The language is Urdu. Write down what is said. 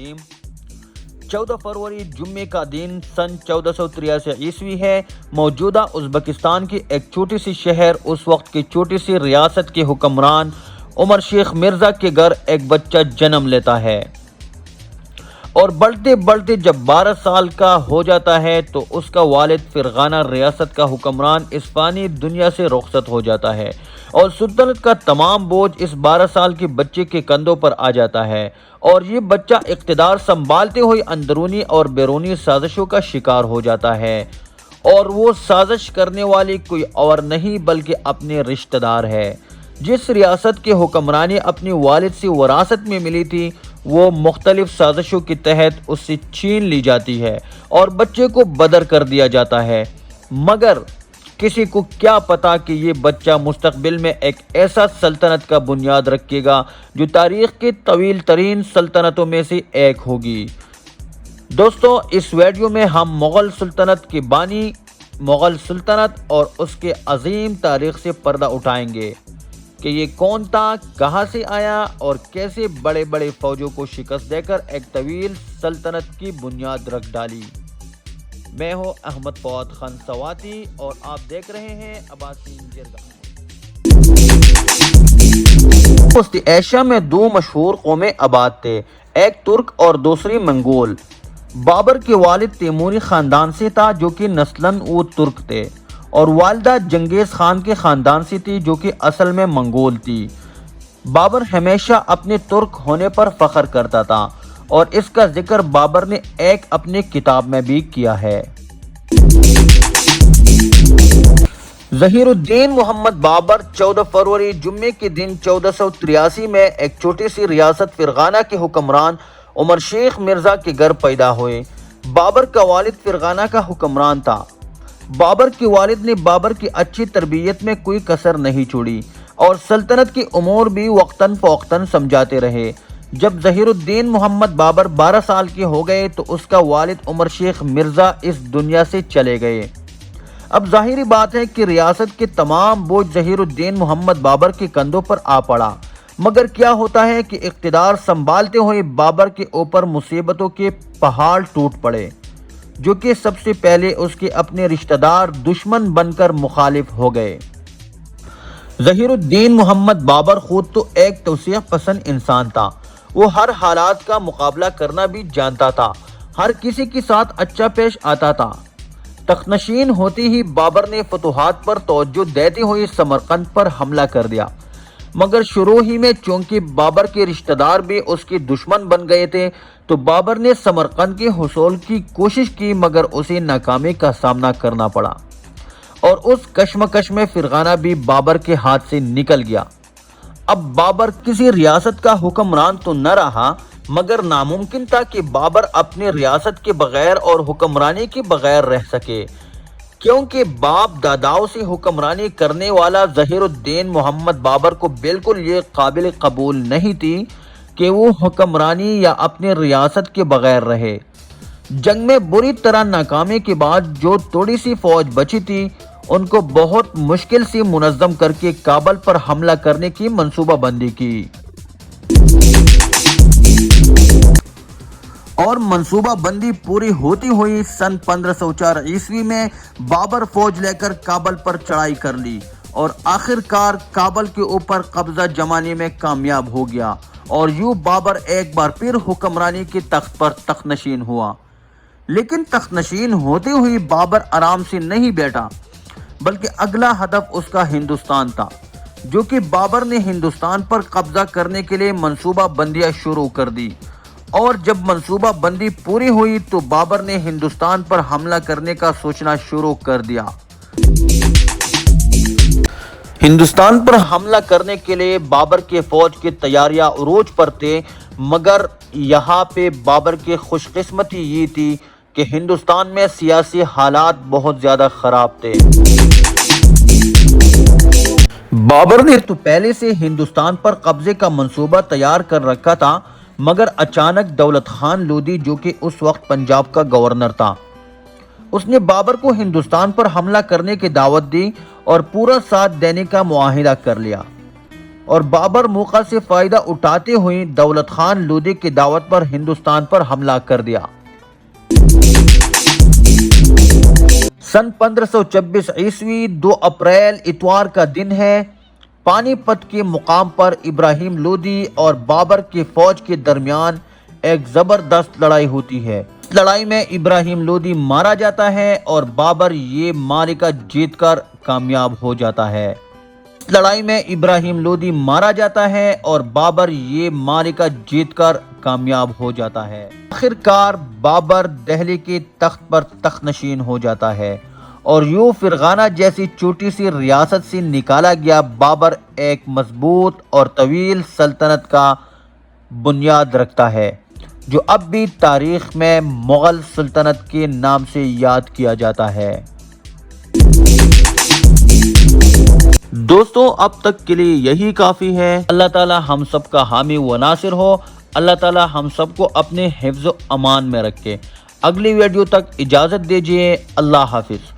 الرجیم 14 فروری جمعے کا دن سن 1483 عیسوی ہے۔ موجودہ ازبکستان کی ایک چھوٹی سی شہر، اس وقت کی چھوٹی سی ریاست کے حکمران عمر شیخ مرزا کے گھر ایک بچہ جنم لیتا ہے اور بڑھتے بڑھتے جب 12 سال کا ہو جاتا ہے تو اس کا والد فرغانہ ریاست کا حکمران اس فانی دنیا سے رخصت ہو جاتا ہے اور سلطنت کا تمام بوجھ اس 12 سال کے بچے کے کندھوں پر آ جاتا ہے اور یہ بچہ اقتدار سنبھالتے ہوئے اندرونی اور بیرونی سازشوں کا شکار ہو جاتا ہے، اور وہ سازش کرنے والی کوئی اور نہیں بلکہ اپنے رشتہ دار ہے۔ جس ریاست کی حکمرانی اپنی والد سے وراثت میں ملی تھی، وہ مختلف سازشوں کے تحت اس سے چھین لی جاتی ہے اور بچے کو بدر کر دیا جاتا ہے، مگر کسی کو کیا پتا کہ یہ بچہ مستقبل میں ایک ایسا سلطنت کا بنیاد رکھے گا جو تاریخ کے طویل ترین سلطنتوں میں سے ایک ہوگی۔ دوستو، اس ویڈیو میں ہم مغل سلطنت کے بانی مغل سلطنت اور اس کے عظیم تاریخ سے پردہ اٹھائیں گے کہ یہ کون تھا، کہاں سے آیا اور کیسے بڑے بڑے فوجوں کو شکست دے کر ایک طویل سلطنت کی بنیاد رکھ ڈالی۔ میں ہوں احمد فواد خان سواتی اور آپ دیکھ رہے ہیں عباسین جرگہ۔ وسطی ایشیا میں دو مشہور قومیں آباد تھے، ایک ترک اور دوسری منگول۔ بابر کے والد تیموری خاندان سے تھا جو کہ نسلاً وہ ترک تھے، اور والدہ جنگیز خان کے خاندان سے تھی جو کہ اصل میں منگول تھی۔ بابر ہمیشہ اپنے ترک ہونے پر فخر کرتا تھا اور اس کا ذکر بابر نے ایک اپنی کتاب میں بھی کیا ہے۔ ظہیر الدین محمد بابر 14 فروری جمعے کے دن 1483 میں ایک چھوٹی سی ریاست فرغانہ کے حکمران عمر شیخ مرزا کے گھر پیدا ہوئے۔ بابر کا والد فرغانہ کا حکمران تھا۔ بابر کے والد نے بابر کی اچھی تربیت میں کوئی کسر نہیں چھوڑی اور سلطنت کے امور بھی وقتاً فوقتاً سمجھاتے رہے۔ جب ظہیر الدین محمد بابر 12 سال کے ہو گئے تو اس کا والد عمر شیخ مرزا اس دنیا سے چلے گئے۔ اب ظاہری بات ہے کہ ریاست کے تمام بوجھ ظہیر الدین محمد بابر کے کندھوں پر آ پڑا، مگر کیا ہوتا ہے کہ اقتدار سنبھالتے ہوئے بابر کے اوپر مصیبتوں کے پہاڑ ٹوٹ پڑے، جو کہ سب سے پہلے اس کے اپنے رشتہ دار دشمن بن کر مخالف ہو گئے۔ ظہیر الدین محمد بابر خود تو ایک توسیع پسند انسان تھا، وہ ہر حالات کا مقابلہ کرنا بھی جانتا تھا، ہر کسی کے ساتھ اچھا پیش آتا تھا۔ تخت نشین ہوتے ہی بابر نے فتوحات پر توجہ دیتے ہوئے سمرقند پر حملہ کر دیا، مگر شروع ہی میں چونکہ بابر کے رشتہ دار بھی اس کے دشمن بن گئے تھے تو بابر نے سمرقند کے حصول کی کوشش کی، مگر اسے ناکامی کا سامنا کرنا پڑا اور اس کشمکش میں فرغانہ بھی بابر کے ہاتھ سے نکل گیا۔ اب بابر کسی ریاست کا حکمران تو نہ رہا، مگر ناممکن تھا کہ بابر اپنے ریاست کے بغیر اور حکمرانی کے بغیر رہ سکے، کیونکہ باپ داداؤں سے حکمرانی کرنے والا ظہیر الدین محمد بابر کو بالکل یہ قابل قبول نہیں تھی کہ وہ حکمرانی یا اپنے ریاست کے بغیر رہے۔ جنگ میں بری طرح ناکامی کے بعد جو تھوڑی سی فوج بچی تھی، ان کو بہت مشکل سے منظم کر کے کابل پر حملہ کرنے کی منصوبہ بندی کی، اور منصوبہ بندی پوری ہوتی ہوئی سن 1504 عیسوی میں بابر فوج لے کر کابل پر چڑھائی کر لی اور آخر کار کابل کے اوپر قبضہ جمانے میں کامیاب ہو گیا، اور یوں بابر ایک بار پھر حکمرانی کے تخت پر تخت نشین ہوا۔ لیکن تخت نشین ہوتے ہوئے بابر آرام سے نہیں بیٹھا، بلکہ اگلا ہدف اس کا ہندوستان تھا، جو کہ بابر نے ہندوستان پر قبضہ کرنے کے لیے منصوبہ بندیاں شروع کر دی، اور جب منصوبہ بندی پوری ہوئی تو بابر نے ہندوستان پر حملہ کرنے کا سوچنا شروع کر دیا۔ ہندوستان پر حملہ کرنے کے لیے بابر کے فوج کی تیاریاں عروج پر تھے، مگر یہاں پہ بابر کی خوش قسمتی یہ تھی کہ ہندوستان میں سیاسی حالات بہت زیادہ خراب تھے۔ بابر نے تو پہلے سے ہندوستان پر قبضے کا منصوبہ تیار کر رکھا تھا، مگر اچانک دولت خان لودھی جو کہ اس وقت پنجاب کا گورنر تھا، اس نے بابر کو ہندوستان پر حملہ کرنے کی دعوت دی اور پورا ساتھ دینے کا معاہدہ کر لیا۔ اور بابر موقع سے فائدہ اٹھاتے ہوئے دولت خان لودھی کی دعوت پر ہندوستان پر حملہ کر دیا۔ سن 1526 عیسوی 2 اپریل اتوار کا دن ہے۔ پانی پت کے مقام پر ابراہیم لودھی اور بابر کی فوج کے درمیان ایک زبردست لڑائی ہوتی ہے۔ اس لڑائی میں ابراہیم لودھی مارا جاتا ہے اور بابر یہ معرکہ جیت کر کامیاب ہو جاتا ہے۔ اس لڑائی میں ابراہیم لودھی مارا جاتا ہے اور بابر یہ معرکہ جیت کر کامیاب ہو جاتا ہے۔ آخر کار بابر دہلی کے تخت پر تخت نشین ہو جاتا ہے اور یوں فرغانہ جیسی چھوٹی سی ریاست سے نکالا گیا بابر ایک مضبوط اور طویل سلطنت کا بنیاد رکھتا ہے، جو اب بھی تاریخ میں مغل سلطنت کے نام سے یاد کیا جاتا ہے۔ دوستو اب تک کے لیے یہی کافی ہے۔ اللہ تعالی ہم سب کا حامی و ناصر ہو۔ اللہ تعالی ہم سب کو اپنے حفظ و امان میں رکھے۔ اگلی ویڈیو تک اجازت دیجیے۔ اللہ حافظ۔